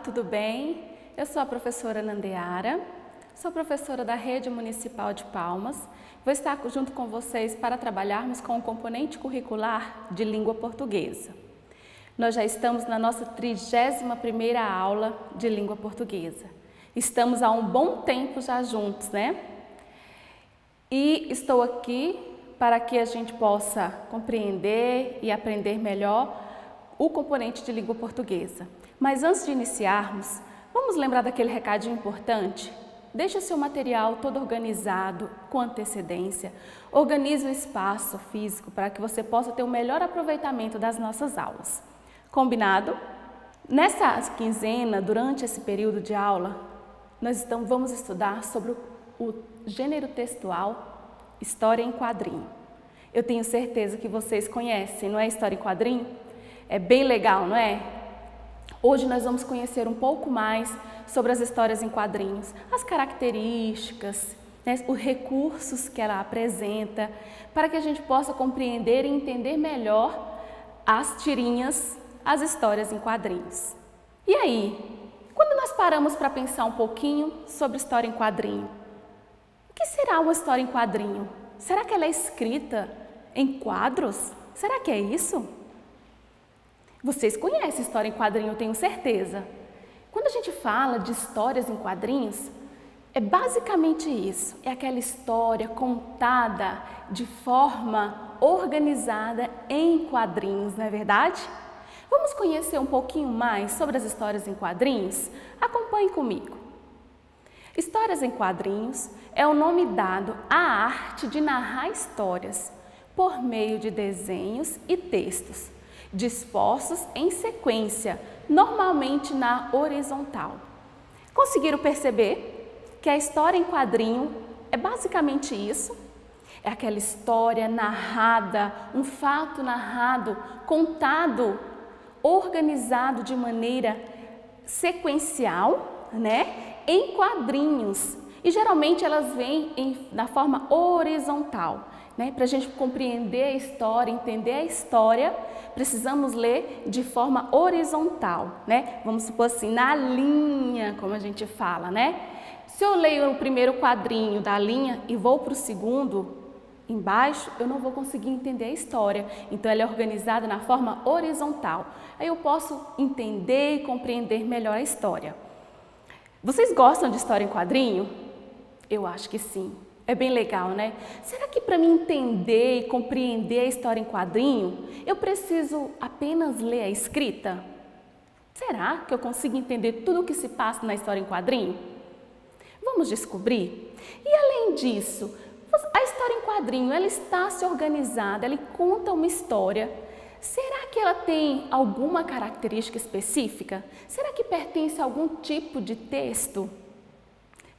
tudo bem? Eu sou a professora Nandeara, sou professora da Rede Municipal de Palmas. Vou estar junto com vocês para trabalharmos com o componente curricular de língua portuguesa. Nós já estamos na nossa 31ª aula de língua portuguesa. Estamos há um bom tempo já juntos, né? E estou aqui para que a gente possa compreender e aprender melhor o componente de língua portuguesa. Mas antes de iniciarmos, vamos lembrar daquele recadinho importante? Deixe o seu material todo organizado, com antecedência. Organize o espaço físico para que você possa ter o melhor aproveitamento das nossas aulas. Combinado? Nessa quinzena, durante esse período de aula, nós vamos estudar sobre o gênero textual História em Quadrinho. Eu tenho certeza que vocês conhecem, não é História em Quadrinho? É bem legal, não é? Hoje nós vamos conhecer um pouco mais sobre as histórias em quadrinhos, as características, né, os recursos que ela apresenta, para que a gente possa compreender e entender melhor as tirinhas, as histórias em quadrinhos. E aí, quando nós paramos para pensar um pouquinho sobre história em quadrinho, o que será uma história em quadrinho? Será que ela é escrita em quadros? Será que é isso? Vocês conhecem história em quadrinho, eu tenho certeza. Quando a gente fala de histórias em quadrinhos, é basicamente isso. É aquela história contada de forma organizada em quadrinhos, não é verdade? Vamos conhecer um pouquinho mais sobre as histórias em quadrinhos? Acompanhe comigo. Histórias em quadrinhos é o nome dado à arte de narrar histórias por meio de desenhos e textos, dispostos em sequência, normalmente na horizontal. Conseguiram perceber que a história em quadrinho é basicamente isso? É aquela história narrada, um fato narrado, contado, organizado de maneira sequencial, né? Em quadrinhos. E geralmente elas vêm na forma horizontal. Né? Para a gente compreender a história, entender a história, precisamos ler de forma horizontal, né? Vamos supor assim, na linha, como a gente fala, né? Se eu leio o primeiro quadrinho da linha e vou para o segundo, embaixo, eu não vou conseguir entender a história. Então, ela é organizada na forma horizontal. Aí eu posso entender e compreender melhor a história. Vocês gostam de história em quadrinho? Eu acho que sim. É bem legal, né? Será que para mim entender e compreender a história em quadrinho, eu preciso apenas ler a escrita? Será que eu consigo entender tudo o que se passa na história em quadrinho? Vamos descobrir? E além disso, a história em quadrinho, ela está se organizada, ela conta uma história. Será que ela tem alguma característica específica? Será que pertence a algum tipo de texto?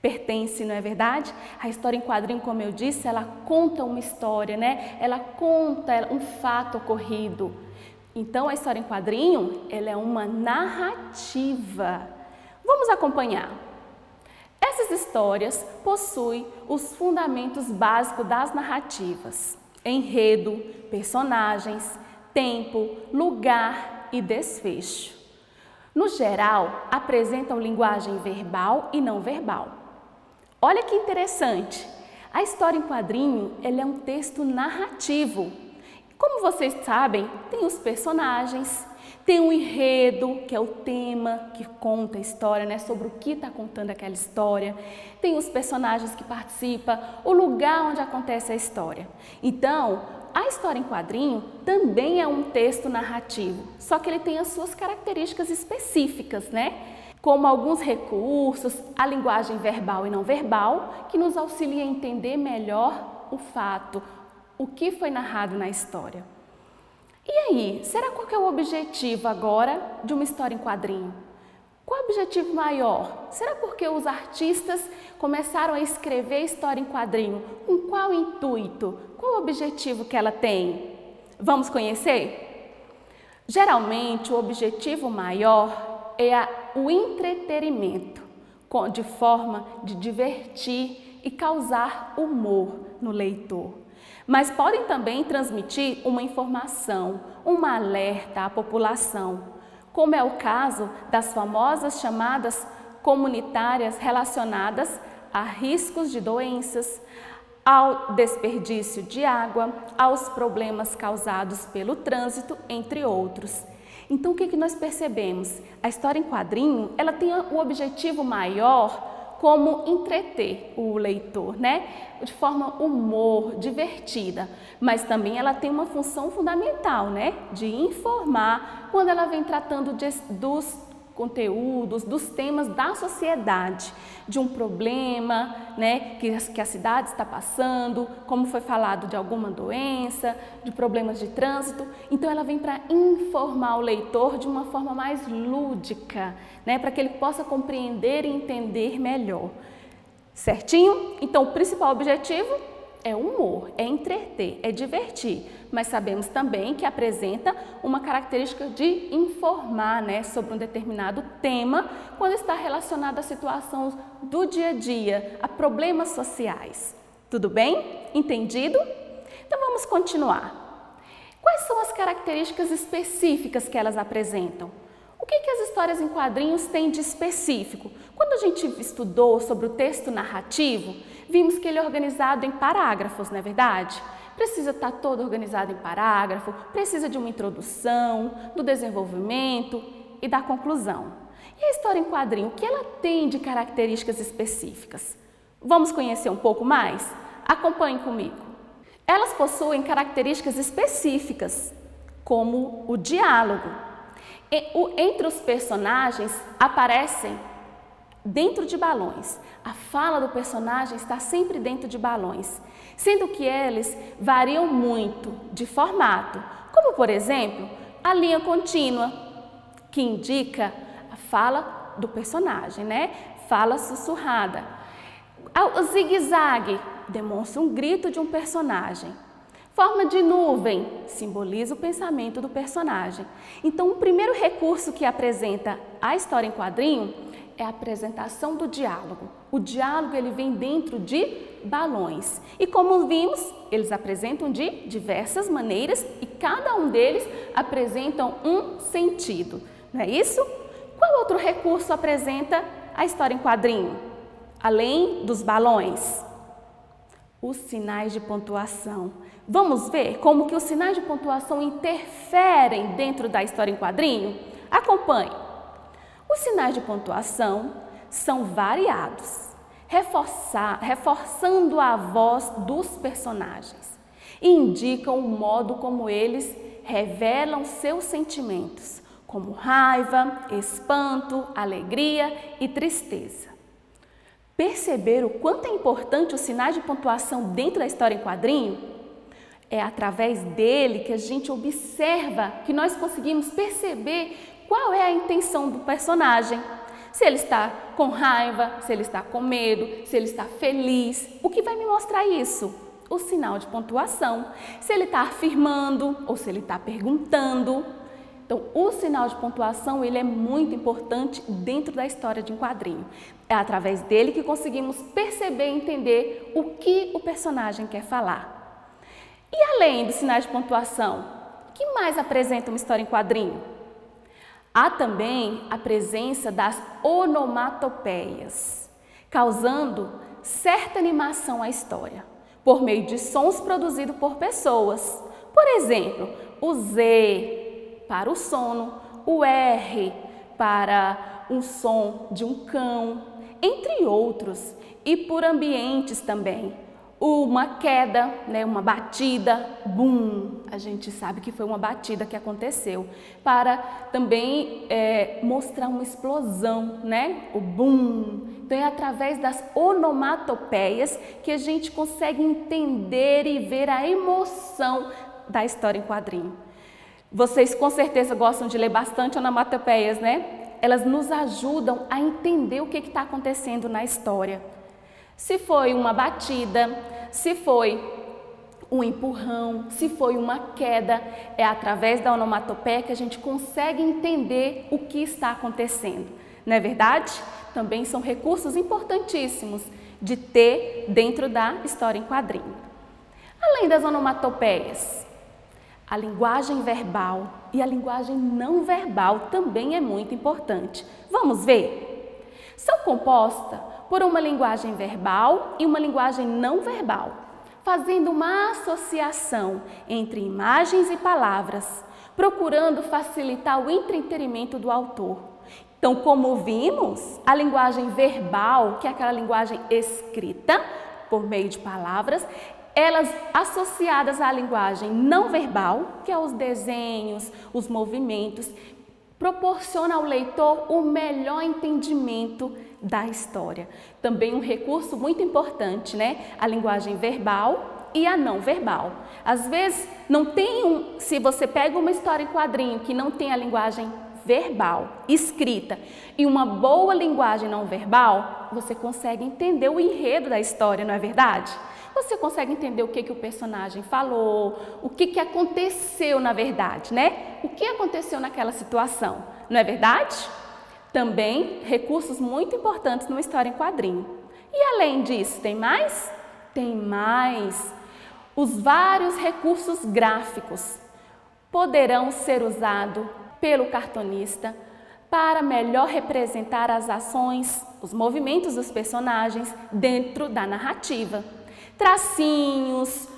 Pertence, não é verdade? A história em quadrinho, como eu disse, ela conta uma história, né? Ela conta um fato ocorrido. Então, a história em quadrinho, ela é uma narrativa. Vamos acompanhar. Essas histórias possuem os fundamentos básicos das narrativas: enredo, personagens, tempo, lugar e desfecho. No geral, apresentam linguagem verbal e não verbal. Olha que interessante, a história em quadrinho ela é um texto narrativo. Como vocês sabem, tem os personagens, tem o enredo, que é o tema que conta a história, né, sobre o que está contando aquela história. Tem os personagens que participam, o lugar onde acontece a história. Então, a história em quadrinho também é um texto narrativo, só que ele tem as suas características específicas, né? Como alguns recursos, a linguagem verbal e não verbal, que nos auxilia a entender melhor o fato, o que foi narrado na história. E aí, será qual que é o objetivo agora de uma história em quadrinho? Qual é o objetivo maior? Será porque os artistas começaram a escrever história em quadrinho? Com qual intuito? Qual o objetivo que ela tem? Vamos conhecer? Geralmente, o objetivo maior é o entretenimento, de forma de divertir e causar humor no leitor. Mas podem também transmitir uma informação, um alerta à população, como é o caso das famosas chamadas comunitárias relacionadas a riscos de doenças, ao desperdício de água, aos problemas causados pelo trânsito, entre outros. Então, o que nós percebemos? A história em quadrinho, ela tem o objetivo maior como entreter o leitor, né? De forma humor, divertida, mas também ela tem uma função fundamental, né? De informar quando ela vem tratando dos conteúdos, dos temas da sociedade, de um problema, né, que a cidade está passando, como foi falado de alguma doença, de problemas de trânsito. Então ela vem para informar o leitor de uma forma mais lúdica, né, para que ele possa compreender e entender melhor. Certinho? Então o principal objetivo é o humor, é entreter, é divertir, mas sabemos também que apresenta uma característica de informar, né, sobre um determinado tema quando está relacionado a situações do dia a dia, a problemas sociais. Tudo bem? Entendido? Então vamos continuar. Quais são as características específicas que elas apresentam? O que as histórias em quadrinhos têm de específico? Quando a gente estudou sobre o texto narrativo, vimos que ele é organizado em parágrafos, não é verdade? Precisa estar todo organizado em parágrafo, precisa de uma introdução, do desenvolvimento e da conclusão. E a história em quadrinho, o que ela tem de características específicas? Vamos conhecer um pouco mais? Acompanhe comigo. Elas possuem características específicas, como o diálogo. Entre os personagens aparecem dentro de balões. A fala do personagem está sempre dentro de balões, sendo que eles variam muito de formato, como por exemplo, a linha contínua, que indica a fala do personagem, né? Fala sussurrada. O zigue-zague demonstra um grito de um personagem. Forma de nuvem simboliza o pensamento do personagem. Então, o primeiro recurso que apresenta a história em quadrinho é a apresentação do diálogo. O diálogo ele vem dentro de balões. E como vimos, eles apresentam de diversas maneiras e cada um deles apresentam um sentido. Não é isso? Qual outro recurso apresenta a história em quadrinho? Além dos balões? Os sinais de pontuação. Vamos ver como que os sinais de pontuação interferem dentro da história em quadrinho? Acompanhe. Os sinais de pontuação são variados, reforçando a voz dos personagens e indicam o modo como eles revelam seus sentimentos, como raiva, espanto, alegria e tristeza. Perceber o quanto é importante os sinais de pontuação dentro da história em quadrinho? É através dele que a gente observa, que nós conseguimos perceber qual é a intenção do personagem. Se ele está com raiva, se ele está com medo, se ele está feliz. O que vai me mostrar isso? O sinal de pontuação. Se ele está afirmando ou se ele está perguntando. Então, o sinal de pontuação ele é muito importante dentro da história de um quadrinho. É através dele que conseguimos perceber e entender o que o personagem quer falar. E além dos sinais de pontuação, o que mais apresenta uma história em quadrinho? Há também a presença das onomatopeias, causando certa animação à história, por meio de sons produzidos por pessoas. Por exemplo, o Z para o sono, o R para um som de um cão, entre outros, e por ambientes também. Uma queda, né, uma batida, bum, a gente sabe que foi uma batida que aconteceu, para também mostrar uma explosão, né, o bum. Então é através das onomatopeias que a gente consegue entender e ver a emoção da história em quadrinho. Vocês com certeza gostam de ler bastante onomatopeias, né? Elas nos ajudam a entender o que está acontecendo na história. Se foi uma batida, se foi um empurrão, se foi uma queda, é através da onomatopeia que a gente consegue entender o que está acontecendo. Não é verdade? Também são recursos importantíssimos de ter dentro da história em quadrinho. Além das onomatopeias, A linguagem verbal e a linguagem não verbal também é muito importante. Vamos ver? São compostas por uma linguagem verbal e uma linguagem não verbal, fazendo uma associação entre imagens e palavras, procurando facilitar o entendimento do autor. Então, como vimos, a linguagem verbal, que é aquela linguagem escrita por meio de palavras, elas associadas à linguagem não verbal, que é os desenhos, os movimentos, proporciona ao leitor o melhor entendimento da história. Também um recurso muito importante, né? A linguagem verbal e a não verbal. Às vezes, se você pega uma história em quadrinho que não tem a linguagem verbal, escrita, e uma boa linguagem não verbal, você consegue entender o enredo da história, não é verdade? Você consegue entender o que o personagem falou, o que aconteceu na verdade, né? O que aconteceu naquela situação, não é verdade? Também recursos muito importantes numa história em quadrinho. E além disso, tem mais? Tem mais. Os vários recursos gráficos poderão ser usados pelo cartunista para melhor representar as ações, os movimentos dos personagens dentro da narrativa. Tracinhos,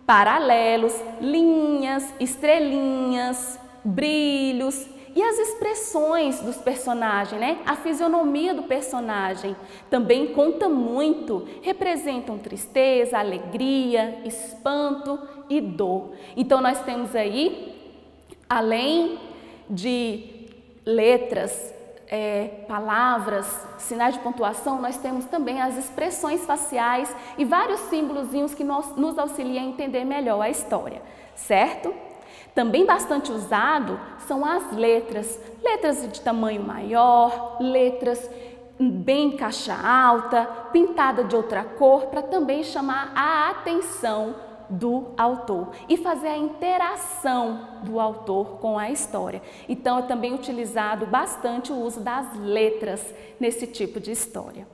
paralelos, linhas, estrelinhas, brilhos e as expressões dos personagens, né? A fisionomia do personagem também conta muito, representam tristeza, alegria, espanto e dor. Então nós temos aí, além de letras, palavras, sinais de pontuação, nós temos também as expressões faciais e vários símbolozinhos que nos auxiliam a entender melhor a história, certo? Também bastante usado são as letras, letras de tamanho maior, letras bem caixa alta, pintada de outra cor, para também chamar a atenção do autor e fazer a interação do autor com a história. Então, é também utilizado bastante o uso das letras nesse tipo de história.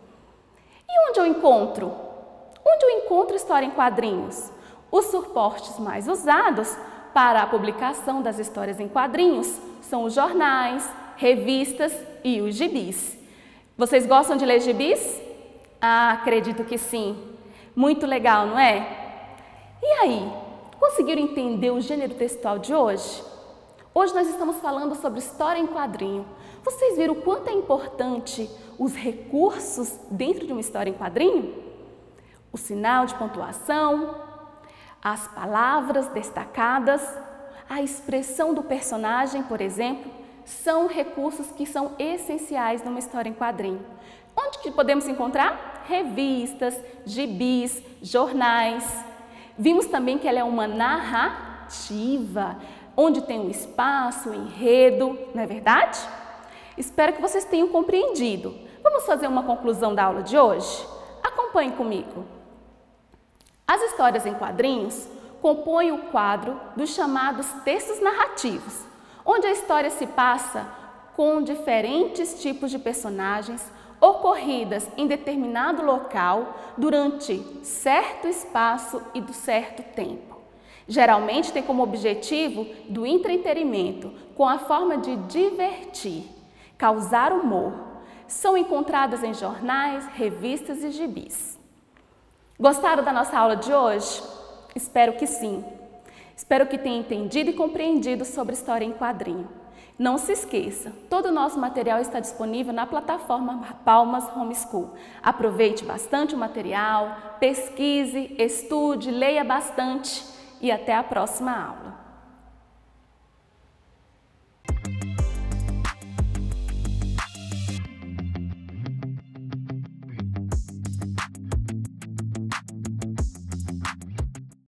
E onde eu encontro? Onde eu encontro história em quadrinhos? Os suportes mais usados para a publicação das histórias em quadrinhos são os jornais, revistas e os gibis. Vocês gostam de ler gibis? Ah, acredito que sim. Muito legal, não é? E aí, conseguiram entender o gênero textual de hoje? Hoje nós estamos falando sobre história em quadrinho. Vocês viram o quanto é importante os recursos dentro de uma história em quadrinho? O sinal de pontuação, as palavras destacadas, a expressão do personagem, por exemplo, são recursos que são essenciais numa história em quadrinho. Onde que podemos encontrar? Revistas, gibis, jornais. Vimos também que ela é uma narrativa, onde tem um espaço, um enredo, não é verdade? Espero que vocês tenham compreendido. Vamos fazer uma conclusão da aula de hoje? Acompanhe comigo. As histórias em quadrinhos compõem o quadro dos chamados textos narrativos, onde a história se passa com diferentes tipos de personagens ocorridas em determinado local durante certo espaço e do certo tempo. Geralmente tem como objetivo do entretenimento, com a forma de divertir, causar humor. São encontradas em jornais, revistas e gibis. Gostaram da nossa aula de hoje? Espero que sim. Espero que tenham entendido e compreendido sobre história em quadrinho. Não se esqueça, todo o nosso material está disponível na plataforma Palmas Homeschool. Aproveite bastante o material, pesquise, estude, leia bastante e até a próxima aula.